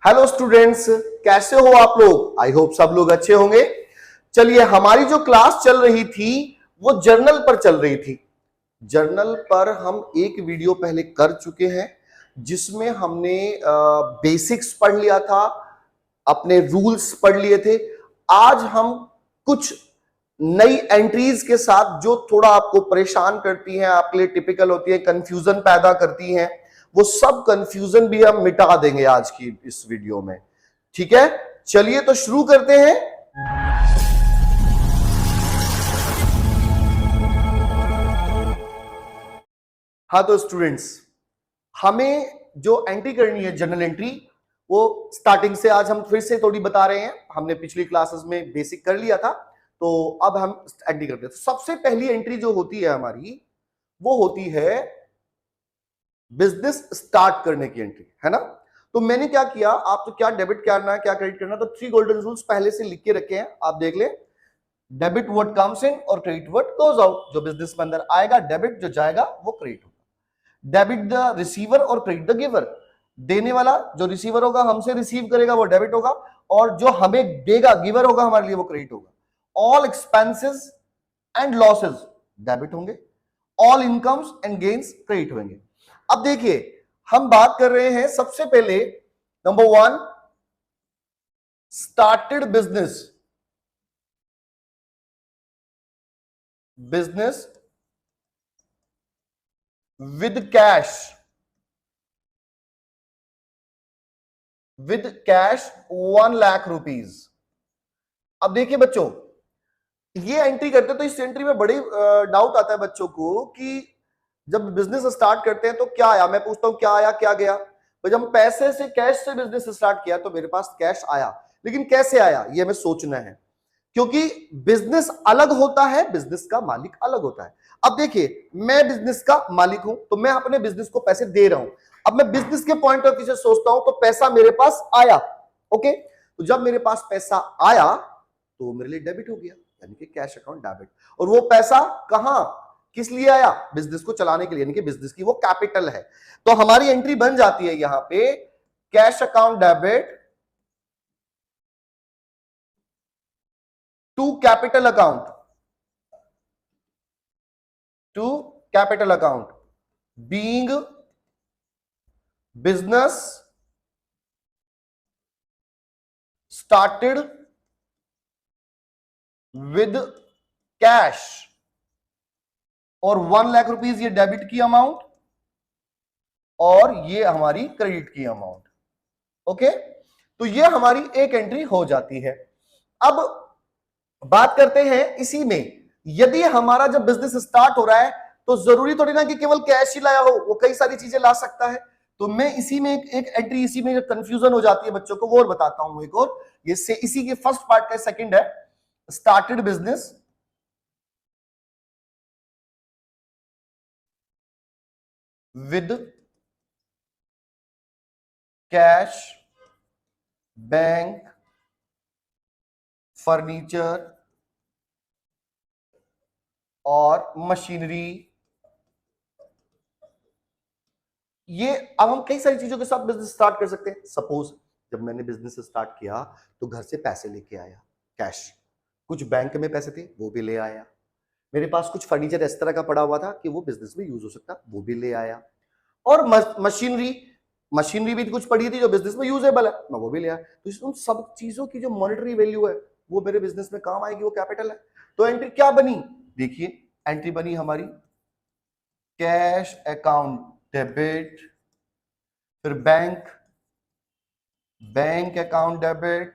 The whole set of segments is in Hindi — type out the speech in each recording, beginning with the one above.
हेलो स्टूडेंट्स, कैसे हो आप लोग? आई होप सब लोग अच्छे होंगे। चलिए, हमारी जो क्लास चल रही थी वो जर्नल पर चल रही थी। जर्नल पर हम एक वीडियो पहले कर चुके हैं जिसमें हमने बेसिक्स पढ़ लिया था, अपने रूल्स पढ़ लिए थे। आज हम कुछ नई एंट्रीज के साथ जो थोड़ा आपको परेशान करती हैं, आपके लिए टिपिकल होती है, कंफ्यूजन पैदा करती हैं, वो सब कंफ्यूजन भी हम मिटा देंगे आज की इस वीडियो में। ठीक है, चलिए तो शुरू करते हैं। हाँ तो स्टूडेंट्स, हमें जो एंट्री करनी है जर्नल एंट्री, वो स्टार्टिंग से आज हम फिर से थोड़ी बता रहे हैं। हमने पिछली क्लासेस में बेसिक कर लिया था, तो अब हम एंट्री करते हैं। तो सबसे पहली एंट्री जो होती है हमारी, वो होती है बिजनेस स्टार्ट करने की एंट्री, है ना। तो मैंने क्या किया, आप तो क्या डेबिट करना है क्या क्रेडिट करना है, तो 3 गोल्डन रूल्स पहले से लिख के रखे हैं, आप देख ले। डेबिट व्हाट कम्स इन और क्रेडिट व्हाट गोज आउट। जो बिजनेस में अंदर आएगा डेबिट, जो जाएगा वो क्रेडिट होगा। डेबिट द रिसीवर और क्रेडिट द गिवर। देने वाला जो रिसीवर होगा, हमसे रिसीव करेगा, वो डेबिट होगा, और जो हमें देगा, गिवर होगा हमारे लिए, वो क्रेडिट होगा। All expenses and losses debit होंगे, all incomes and gains credit होंगे। अब देखिए, हम बात कर रहे हैं सबसे पहले number 1, started business. Business with cash, with cash 1 lakh rupees. अब देखिए बच्चों, ये एंट्री करते तो इस एंट्री में बड़े डाउट आता है बच्चों को कि जब बिजनेस स्टार्ट करते हैं तो क्या आया। मैं पूछता हूं क्या आया क्या गया। तो जब पैसे से, कैश से बिजनेस स्टार्ट किया तो मेरे पास कैश आया, लेकिन कैसे आया ये हमें सोचना है, क्योंकि बिजनेस अलग होता है, बिजनेस का मालिक अलग होता है। अब देखिए, मैं बिजनेस का मालिक हूं तो मैं अपने बिजनेस को पैसे दे रहा हूं। अब मैं बिजनेस के पॉइंट ऑफ व्यू से सोचता हूं तो पैसा मेरे पास आया, ओके। तो जब मेरे पास पैसा आया तो मेरे लिए डेबिट हो गया, यानी कि कैश अकाउंट डेबिट। और वो पैसा कहां, किस लिए आया? बिजनेस को चलाने के लिए, यानी कि बिजनेस की वो कैपिटल है। तो हमारी एंट्री बन जाती है यहां पे, cash account debit to capital account, to capital account being business started with cash. और 1 लाख रुपीज ये डेबिट की अमाउंट, और ये हमारी क्रेडिट की अमाउंट, ओके। तो ये हमारी एक एंट्री हो जाती है। अब बात करते हैं इसी में, यदि हमारा जब बिजनेस स्टार्ट हो रहा है तो जरूरी थोड़ी ना कि केवल कैश ही लाया हो, वो कई सारी चीजें ला सकता है। तो मैं इसी में एक एंट्री, इसी में कंफ्यूजन हो जाती है बच्चों को, वो और बताता हूं एक और। ये से इसी के फर्स्ट पार्ट का सेकंड है, started business with cash, bank, furniture और मशीनरी। ये अब हम कई सारी चीजों के साथ बिजनेस स्टार्ट कर सकते हैं। सपोज जब मैंने बिजनेस स्टार्ट किया तो घर से पैसे लेके आया, कैश। कुछ बैंक में पैसे थे, वो भी ले आया। मेरे पास कुछ फर्नीचर इस तरह का पड़ा हुआ था कि वो बिजनेस में यूज हो सकता, वो भी ले आया। और मशीनरी, मशीनरी भी कुछ पड़ी थी जो बिजनेस में यूजेबल है, मैं वो भी ले आया। तो उन सब चीजों की जो मॉनेटरी वैल्यू है वो मेरे बिजनेस में काम आएगी, वो कैपिटल है। तो एंट्री क्या बनी, देखिए एंट्री बनी हमारी कैश अकाउंट डेबिट, फिर बैंक, बैंक अकाउंट डेबिट।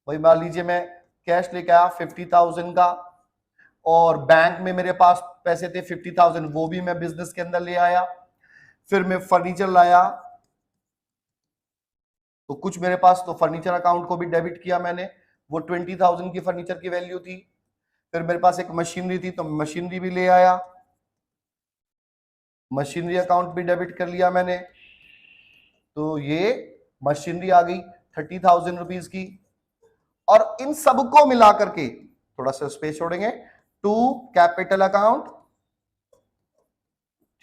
वही मान लीजिए मैं कैश लेके आया 50,000 का, और बैंक में मेरे पास पैसे थे 50,000, वो भी मैं बिजनेस के अंदर ले आया। फिर मैं फर्नीचर लाया, तो कुछ मेरे पास, तो फर्नीचर अकाउंट को भी डेबिट किया मैंने, वो 20,000 की फर्नीचर की वैल्यू थी। फिर मेरे पास एक मशीनरी थी तो मशीनरी भी ले आया, मशीनरी अकाउंट भी डेबिट कर लिया मैंने। तो ये मशीनरी आ गई 30,000 रुपीज की। और इन सबको मिला करके, थोड़ा सा स्पेस छोड़ेंगे, टू कैपिटल अकाउंट,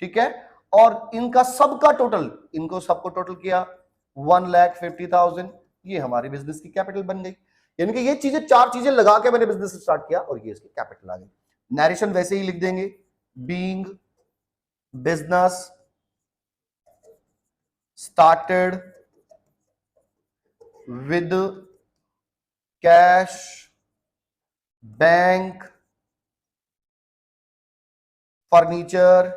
ठीक है। और इनका सबका टोटल, इनको सबको टोटल किया 1,50,000, ये हमारी बिजनेस की कैपिटल बन गई। यानी कि ये चीजें, चार चीजें लगा के मैंने बिजनेस स्टार्ट किया और ये इसकी कैपिटल आ गई। नरेशन वैसे ही लिख देंगे, being business started with cash, bank, furniture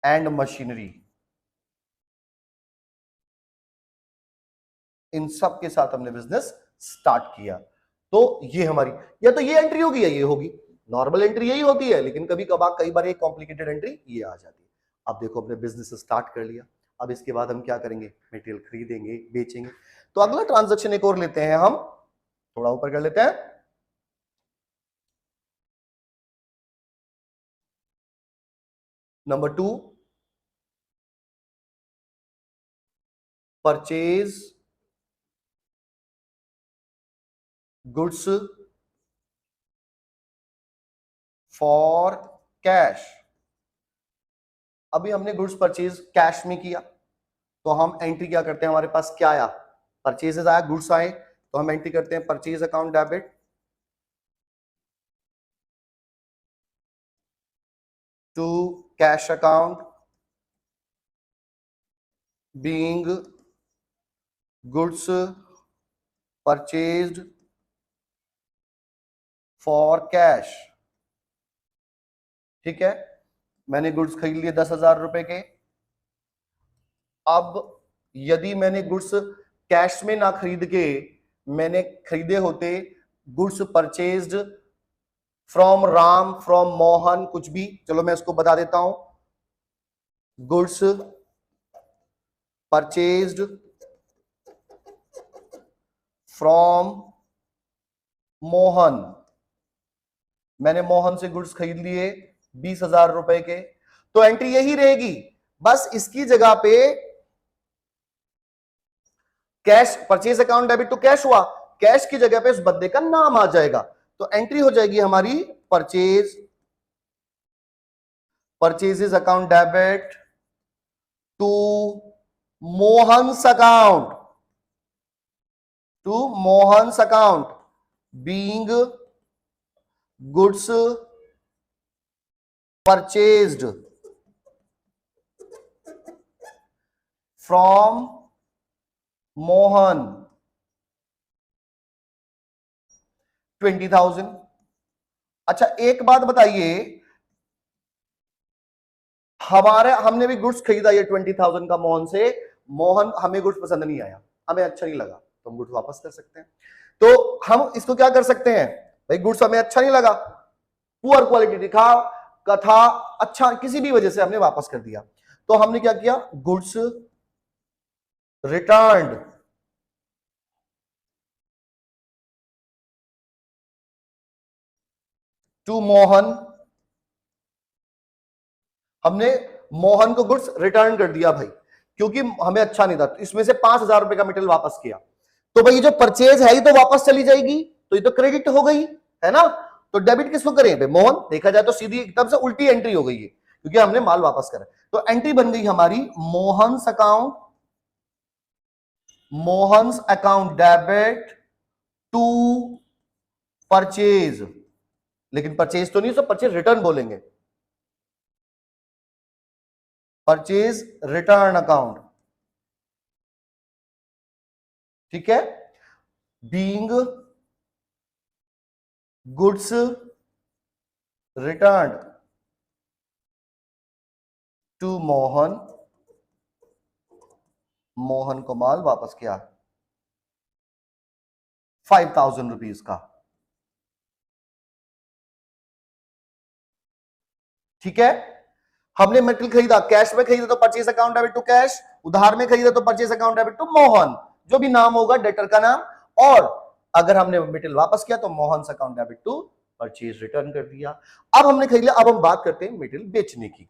and machinery, इन सब के साथ हमने बिजनेस स्टार्ट किया। तो ये हमारी, या तो ये एंट्री होगी या ये होगी। नॉर्मल एंट्री यही होती है, लेकिन कभी कभार कई बार एक कॉम्प्लिकेटेड एंट्री ये आ जाती है। अब देखो हमने बिजनेस स्टार्ट कर लिया, अब इसके बाद हम क्या करेंगे, मटेरियल खरीदेंगे, बेचेंगे। तो अगला ट्रांजैक्शन एक और लेते हैं हम, थोड़ा ऊपर कर लेते हैं। Number 2, purchase goods for cash. अभी हमने गुड्स परचेज कैश में किया, तो हम एंट्री क्या करते हैं, हमारे पास क्या आया, परचेजेस आया, गुड्स आए, तो हम एंट्री करते हैं purchase account debit to cash account being goods purchased for cash. ठीक है, मैंने गुड्स खरीद लिए 10,000 रुपए के। अब यदि मैंने गुड्स कैश में ना खरीद के मैंने खरीदे होते goods purchased from Ram, from Mohan, कुछ भी, चलो मैं इसको बता देता हूं, गुड्स परचेज्ड फ्रॉम मोहन, मैंने मोहन से गुड्स खरीद लिए 20,000 रुपए के, तो एंट्री यही रहेगी। बस इसकी जगह पे cash, purchase account debit to cash हुआ, कैश की जगह पे उस बंदे का नाम आ जाएगा, तो एंट्री हो जाएगी हमारी purchases account debit to Mohan's account, to Mohan's account being goods purchased from Mohan 20,000। अच्छा एक बात बताइए, हमने भी गुड्स खरीदा ये 20,000 का मोहन से, मोहन हमें गुड्स पसंद नहीं आया, हमें अच्छा नहीं लगा, तो हम गुड्स वापस कर सकते हैं। तो हम इसको क्या कर सकते हैं, भाई गुड्स हमें अच्छा नहीं लगा, पुअर क्वालिटी दिखा कथा, अच्छा किसी भी वजह से हमने वापस कर दिया, तो हमने क्या किया, गुड्स रिटर्न्ड टू मोहन, हमने मोहन को गुड्स रिटर्न कर दिया भाई, क्योंकि हमें अच्छा नहीं था, इसमें से 5,000 रुपए का मटेरियल वापस किया, तो भाई जो परचेज है ही तो वापस चली जाएगी, तो ये तो क्रेडिट हो गई है ना। तो डेबिट किसको करें भाई, मोहन, देखा जाए तो सीधी एकदम से उल्टी एंट्री हो गई है, क्योंकि हमने माल वापस करा, तो एंट्री बन गई हमारी Mohan's account, Mohan's account debit to purchase, लेकिन परचेज तो नहीं, सब परचेज रिटर्न बोलेंगे, परचेज रिटर्न अकाउंट, ठीक है, being goods return to Mohan, Mohan को माल वापस किया 5,000 रुपीज का। ठीक है, हमने मटेरियल खरीदा, कैश में खरीदा तो purchase account debit to cash, उधार में खरीदा तो purchase account debit to Mohan, जो भी नाम होगा डेटर का नाम, और अगर हमने मटेरियल वापस किया तो Mohan account debit to purchase return कर दिया। अब हमने खरीद लिया, अब हम बात करते हैं मटेरियल बेचने की।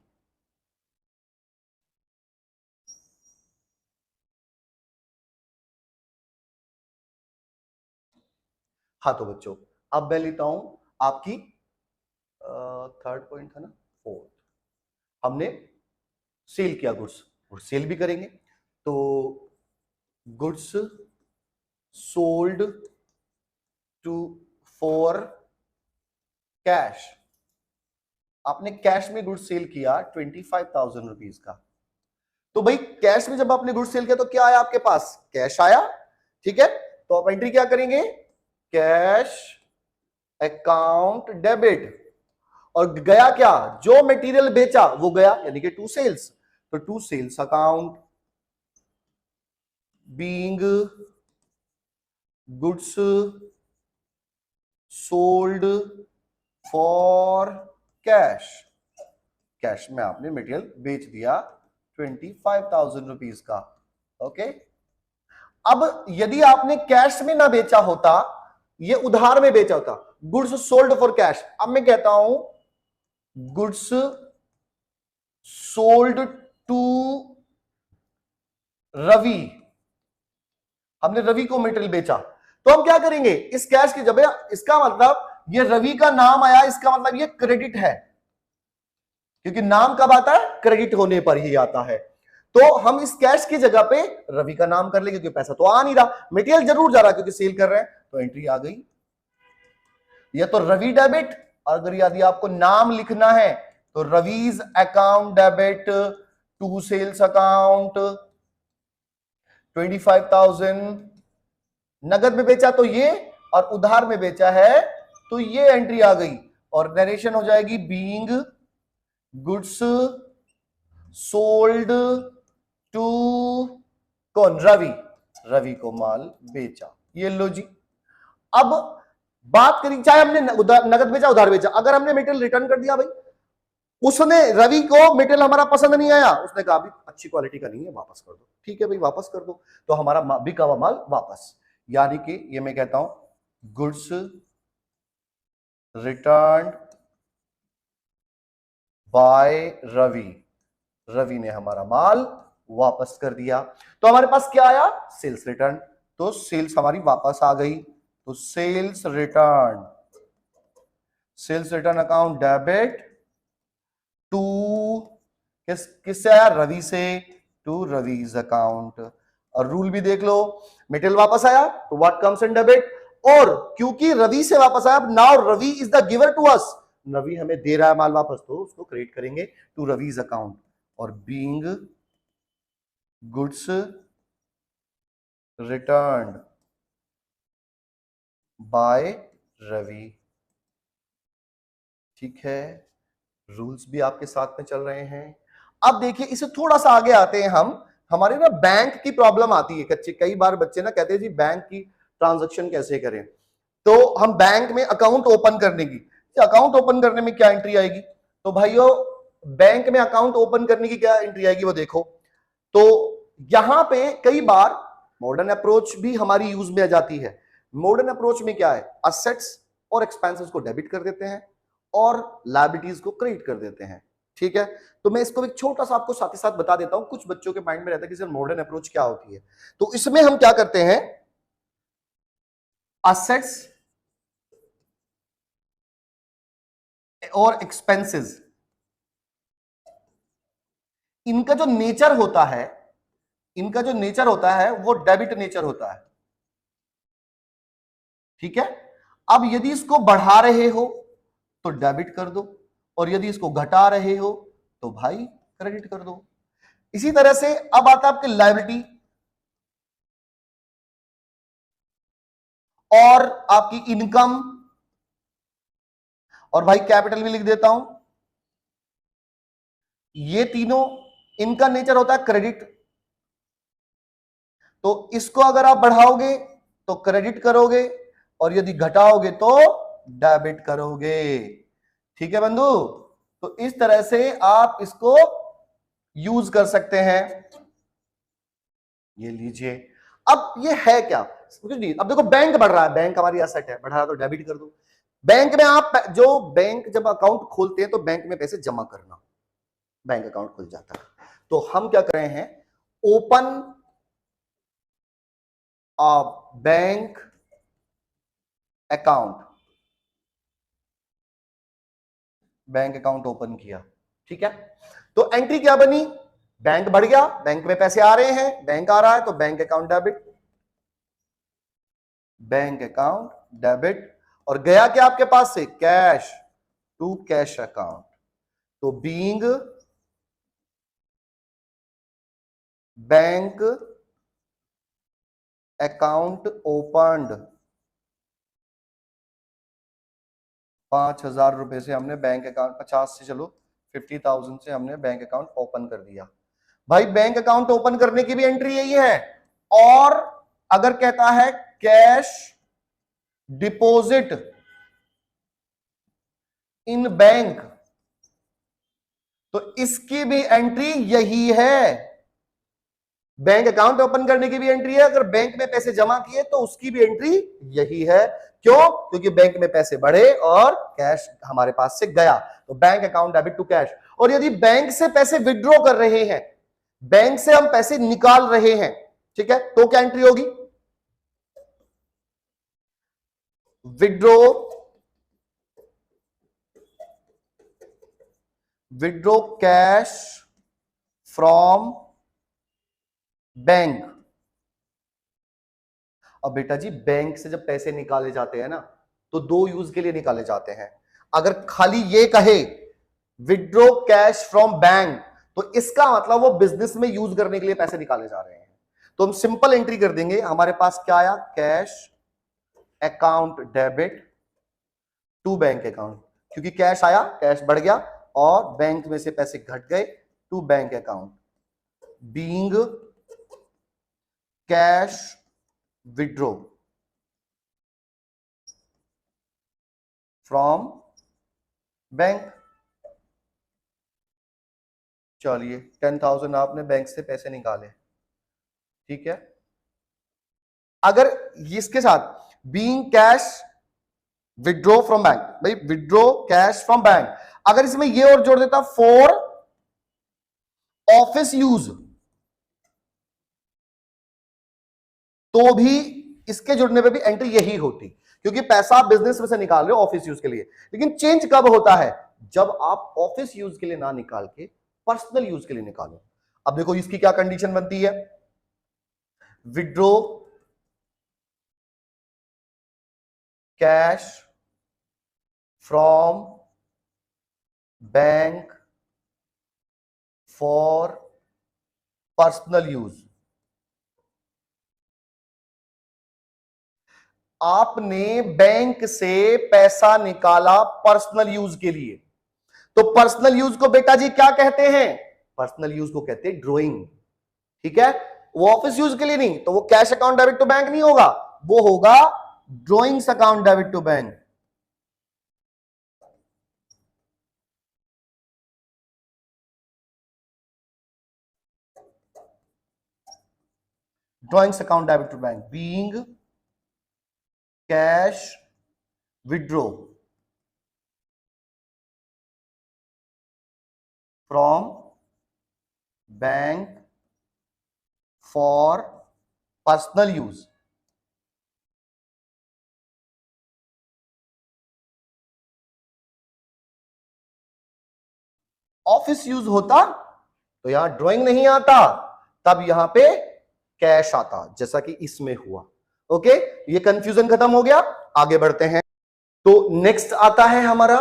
हाँ तो बच्चों, अब मैं लेता हूं आपकी थर्ड पॉइंट था ना, फोर्थ, हमने सेल किया गुड्स, और सेल भी करेंगे। तो goods sold to for cash, आपने कैश में गुड्स सेल किया 25,000 रुपीज का। तो भाई कैश में जब आपने गुड्स सेल किया तो क्या आया आपके पास, कैश आया, ठीक है। तो आप एंट्री क्या करेंगे, कैश अकाउंट डेबिट, और गया क्या, जो मटेरियल बेचा वो गया, यानी कि टू सेल्स। तो to sales account being goods sold for cash, cash में आपने मटेरियल बेच दिया 25,000 रुपीज का। ओके, अब यदि आपने कैश में ना बेचा होता, ये उधार में बेचा होता, गुड्स सोल्ड फॉर कैश। अब मैं कहता हूं गुड्स सोल्ड टू रवि, हमने रवि को मटेरियल बेचा, तो हम क्या करेंगे, इस कैश की जब, इसका मतलब ये रवि का नाम आया, इसका मतलब ये क्रेडिट है, क्योंकि नाम कब आता है, क्रेडिट होने पर ही आता है। तो हम इस कैश की जगह पे रवि का नाम कर लेंगे, क्योंकि पैसा तो आ नहीं रहा, मटेरियल जरूर जा रहा क्योंकि सेल कर रहे हैं, तो एंट्री आ गई। ये तो रवि डेबिट, अगर यदि आपको नाम लिखना है तो Ravi's account debit to sales account 25,000, नगद में बेचा तो ये, और उधार में बेचा है तो ये एंट्री आ गई, और नरेशन हो जाएगी बीइंग गुड्स सोल्ड टू कौन, रवि, रवि को माल बेचा। ये लो जी। अब बात करी, चाहे हमने नगद बेचा उधार बेचा, अगर हमने मटेरियल रिटर्न कर दिया भाई, उसने रवि को मटेरियल हमारा पसंद नहीं आया, उसने कहा भी अच्छी क्वालिटी का नहीं है, वापस कर दो, ठीक है भाई वापस कर दो, तो हमारा बिका हुआ माल वापस, यानी कि ये मैं कहता हूं goods return by Ravi, Ravi ने हमारा माल वापस कर दिया। तो हमारे पास क्या आया, सेल्स रिटर्न, तो सेल्स हमारी वापस आ गई, तो sales return, sales return account debit to किससे आया, रवि से, टू रवीज अकाउंट। और रूल भी देख लो, मटेरियल वापस आया तो व्हाट कम्स इन डेबिट, और क्योंकि रवि से वापस आया, now Ravi is the giver to us, Ravi हमें दे रहा है माल वापस, तो उसको क्रेडिट करेंगे टू रवीज अकाउंट, और being goods returned by Ravi, ठीक है, रूल्स भी आपके साथ में चल रहे हैं। अब देखिए इसे थोड़ा सा आगे आते हैं हम, हमारे ना बैंक की प्रॉब्लम आती है, कच्चे कई बार बच्चे ना कहते हैं जी बैंक की ट्रांजैक्शन कैसे करें, तो हम बैंक में अकाउंट ओपन करने की, अकाउंट ओपन करने में क्या एंट्री आएगी, तो भाइयों बैंक में अकाउंट ओपन करने की क्या एंट्री आएगी वो देखो। तो यहां पे कई बार मॉडर्न अप्रोच भी हमारी यूज में आ जाती है। मॉडर्न अप्रोच में क्या है, असेट्स और एक्सपेंसेस को डेबिट कर देते हैं और लायबिलिटीज को क्रेडिट कर देते हैं, ठीक है। तो मैं इसको एक छोटा सा आपको साथ ही साथ बता देता हूं, कुछ बच्चों के माइंड में रहता है कि सर मॉडर्न अप्रोच क्या होती है। तो इसमें हम क्या करते हैं, असेट्स और एक्सपेंसेस, इनका जो नेचर होता है, इनका जो नेचर होता है वो डेबिट नेचर होता है, ठीक है। अब यदि इसको बढ़ा रहे हो तो डेबिट कर दो, और यदि इसको घटा रहे हो तो भाई क्रेडिट कर दो। इसी तरह से अब आता है आपकी लायबिलिटी और आपकी इनकम, और भाई कैपिटल भी लिख देता हूं, ये तीनों इनका नेचर होता है क्रेडिट, तो इसको अगर आप बढ़ाओगे तो क्रेडिट करोगे, और यदि घटाओगे तो डेबिट करोगे, ठीक है बंधु। तो इस तरह से आप इसको यूज कर सकते हैं। ये लीजिए, अब ये है क्या, कुछ नहीं। अब देखो बैंक बढ़ रहा है, बैंक हमारी एसेट है, बढ़ रहा है तो डेबिट कर दो। बैंक में आप जो बैंक जब अकाउंट खोलते हैं तो बैंक में पैसे जमा करना, बैंक अकाउंट खुल जाता है। तो हम क्या कर रहे हैं, open a bank account, bank account open किया, ठीक है। तो एंट्री क्या बनी, बैंक बढ़ गया, बैंक में पैसे आ रहे हैं, बैंक आ रहा है तो bank account debit, bank account debit. और गया क्या आपके पास से? Cash to cash account. तो बीइंग बैंक अकाउंट ओपन्ड, 5,000 रुपए से हमने बैंक अकाउंट, 50 से चलो 50,000 से हमने बैंक अकाउंट ओपन कर दिया। भाई बैंक अकाउंट ओपन करने की भी एंट्री यही है। और अगर कहता है कैश डिपॉजिट इन बैंक, तो इसकी भी एंट्री यही है। बैंक अकाउंट ओपन करने की भी एंट्री है, अगर बैंक में पैसे जमा किए तो उसकी भी एंट्री यही है। क्यों? क्योंकि बैंक में पैसे बढ़े और कैश हमारे पास से गया, तो bank account debit to cash. और यदि बैंक से पैसे विड्रॉ कर रहे हैं, बैंक से हम पैसे निकाल रहे हैं, ठीक है, तो क्या एंट्री होगी? Withdraw cash from bank. अब बेटा जी बैंक से जब पैसे निकाले जाते हैं ना, तो दो यूज के लिए निकाले जाते हैं। अगर खाली ये कहे विड्रॉ कैश फ्रॉम बैंक, तो इसका मतलब वो बिजनेस में यूज करने के लिए पैसे निकाले जा रहे हैं। तो हम सिंपल एंट्री कर देंगे, हमारे पास क्या आया? Cash account debit to bank account, क्योंकि कैश आया, कैश बढ़ गया और बैंक में से पैसे घट गए, to bank account. Being cash withdraw from bank. चलिए 10,000 आपने बैंक से पैसे निकाले, ठीक है। अगर इसके साथ being cash withdraw from bank, भाई विड्रॉ कैश फ्रॉम बैंक, अगर इसमें ये और जोड़ देता फॉर ऑफिस यूज, तो भी इसके जुड़ने पे भी एंट्री यही होती, क्योंकि पैसा आप बिजनेस में से निकाल रहे हो ऑफिस यूज के लिए। लेकिन चेंज कब होता है? जब आप ऑफिस यूज के लिए ना निकाल के पर्सनल यूज के लिए निकालो। अब देखो इसकी क्या कंडीशन बनती है? Withdraw cash from bank for personal use. आपने बैंक से पैसा निकाला पर्सनल यूज के लिए, तो पर्सनल यूज को बेटा जी क्या कहते हैं? पर्सनल यूज को कहते हैं ड्रॉइंग, ठीक है। वो ऑफिस यूज के लिए नहीं, तो वो cash account debit to bank नहीं होगा, वो होगा drawings account debit to bank. Drawings account debit to bank, being cash withdraw from bank for personal use. Office use होता तो यहां ड्राइंग नहीं आता, तब यहां पे कैश आता, जैसा कि इसमें हुआ। ओके, ये कंफ्यूजन खत्म हो गया, आगे बढ़ते हैं। तो नेक्स्ट आता है हमारा,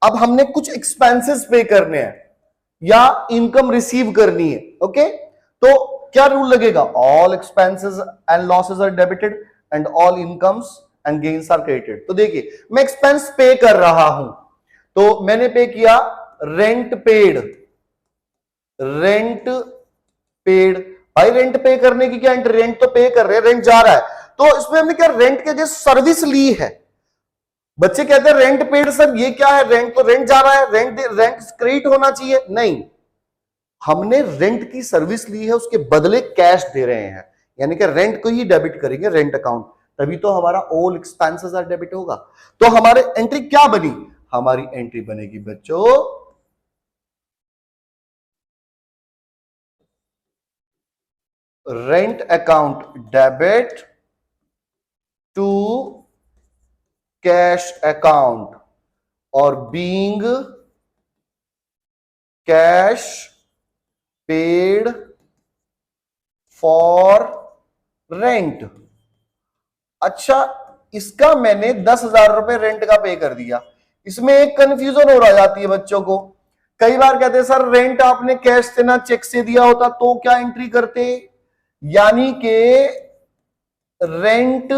अब हमने कुछ एक्सपेंसेस पे करने हैं या इनकम रिसीव करनी है। ओके, तो क्या रूल लगेगा? All expenses and losses are debited and all incomes and gains are credited. तो देखिए मैं एक्सपेंस पे कर रहा हूं, तो मैंने पे किया रेंट पेड, रेंट पेड। भाई रेंट पे करने की क्या एंट्री? रेंट तो पे कर रहे हैं, रेंट जा रहा है, तो इसमें हमने क्या रेंट के जैसे सर्विस ली है। बच्चे कहते हैं रेंट पेड सर ये क्या है? रेंट तो रेंट जा रहा है, रेंट क्रेडिट होना चाहिए। नहीं, हमने रेंट की सर्विस ली है, उसके बदले कैश दे रहे हैं, यानी कि रेंट को ही डेबिट करेंगे रेंट अकाउंट, तभी तो हमारा ऑल एक्सपेंसेस आर डेबिट होगा। तो हमारे एंट्री क्या बनी? हमारी एंट्री बनेगी बच्चों rent account debit to cash account और being cash paid for rent. अच्छा, इसका मैंने 10,000 रुपए रेंट का पे कर दिया। इसमें एक कंफ्यूजन हो रहा जाती है बच्चों को। कई बार कहते हैं सर रेंट आपने कैश से ना चेक से दिया होता तो क्या एंट्री करते, यानी कि रेंट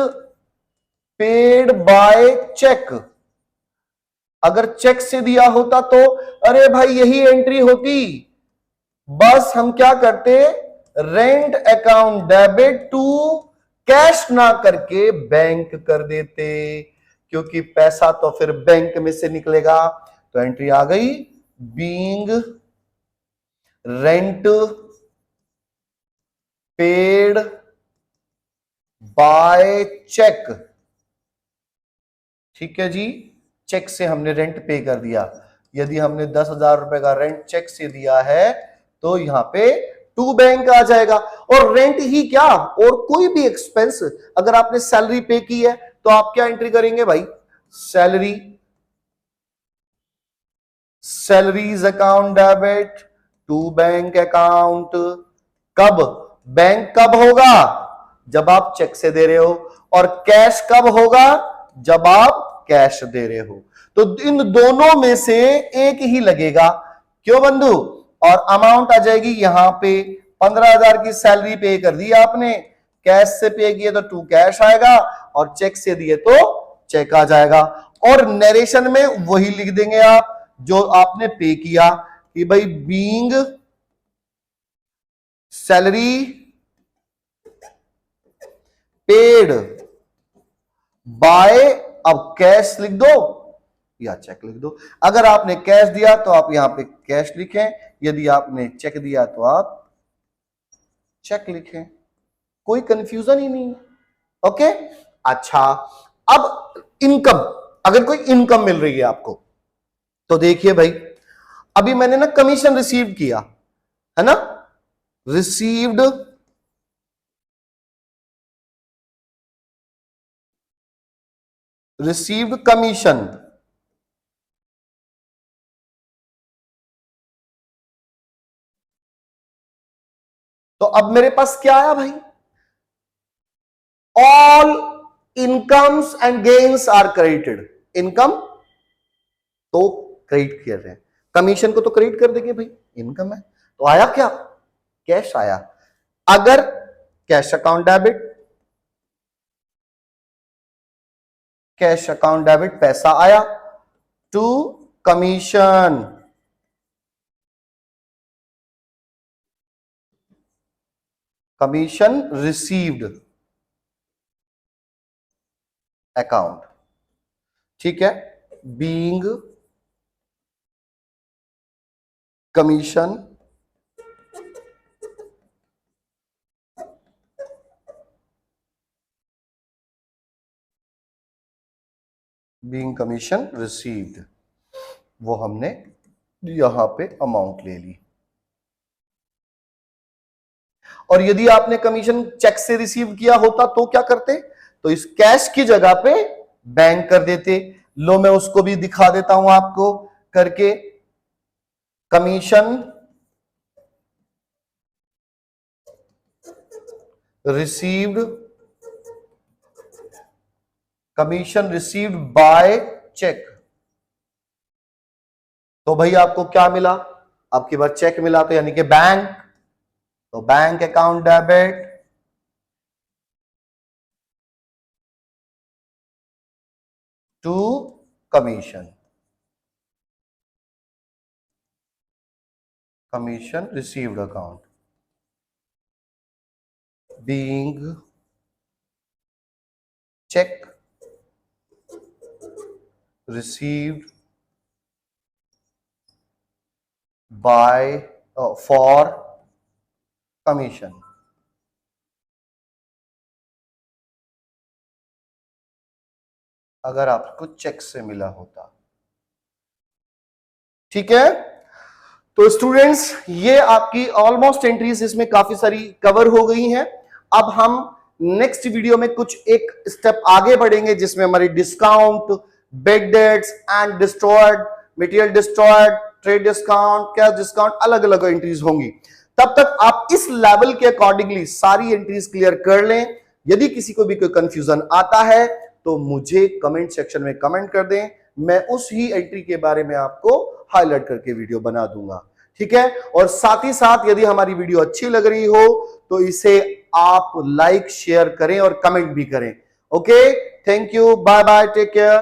पेड बाय चेक। अगर चेक से दिया होता तो अरे भाई यही एंट्री होती। बस हम क्या करते, rent account debit to cash ना करके बैंक कर देते, क्योंकि पैसा तो फिर बैंक में से निकलेगा। तो एंट्री आ गई, being rent paid by cheque. ठीक है जी, चेक से हमने रेंट पे कर दिया। यदि हमने 10,000 रुपए का रेंट चेक से दिया है तो यहां पे टू बैंक आ जाएगा। और रेंट ही क्या, और कोई भी एक्सपेंस, अगर आपने सैलरी पे की है तो आप क्या एंट्री करेंगे भाई, salary, salaries account debit to bank account. कब, बैंक कब होगा, जब आप चेक से दे रहे हो, और कैश कब होगा, जब आप कैश दे रहे हो। तो इन दोनों में से एक ही लगेगा, क्यों बंधु। और अमाउंट आ जाएगी यहां पे 15,000 की सैलरी पे कर दी आपने, कैश से पे किए तो टू कैश आएगा, और चेक से दिए तो चेक आ जाएगा। और नरेशन में वही लिख देंगे आप जो आपने पे किया, कि भाई बीइंग सैलरी पेड बाय, अब कैश लिख दो या चेक लिख दो। अगर आपने कैश दिया तो आप यहां पे कैश लिखें, यदि आपने चेक दिया तो आप चेक लिखें, कोई कंफ्यूजन ही नहीं। ओके, अच्छा, अब इनकम, अगर कोई इनकम मिल रही है आपको तो देखिए भाई, अभी मैंने ना कमीशन रिसीव किया है ना, रिसीव्ड कमीशन। तो अब मेरे पास क्या आया भाई, all incomes and gains are credited. Income तो क्रेडिट कर रहे हैं, कमीशन को तो क्रेडिट कर देंगे भाई, इनकम है। तो आया क्या, कैश आया। अगर cash account debit, cash account debit पैसा आया to commission, commission received account. ठीक है, being commission being commission received, वो हमने यहां पे अमाउंट ले ली। और यदि आपने कमीशन चेक से रिसीव किया होता तो क्या करते, तो इस कैश की जगह पे बैंक कर देते। लो मैं उसको भी दिखा देता हूं आपको करके, commission received, commission received by cheque. तो भाई आपको क्या मिला, आपके पास चेक मिला, तो यानी कि बैंक, तो bank account debit to commission, commission received account, being cheque received by for commission. अगर आपको चेक से मिला होता। ठीक है, तो स्टूडेंट्स ये आपकी ऑलमोस्ट एंट्रीज इसमें काफी सारी कवर हो गई हैं। अब हम नेक्स्ट वीडियो में कुछ एक स्टेप आगे बढ़ेंगे, जिसमें हमारी discount, bad debts and destroyed, material destroyed, trade discount, cash discount, अलग अलग एंट्रीज होंगी। तब तक आप इस लेवल के अकॉर्डिंगली सारी एंट्रीज क्लियर कर लें। यदि किसी को भी कोई कंफ्यूजन आता है तो मुझे कमेंट सेक्शन में कमेंट कर दें, मैं उस ही एंट्री के बारे में आपको हाईलाइट करके वीडियो बना दूंगा, ठीक है। और साथ ही साथ यदि हमारी वीडियो अच्छी लग रही हो तो इसे आप लाइक शेयर करें और कमेंट भी करें। Okay, thank you, bye bye, take care.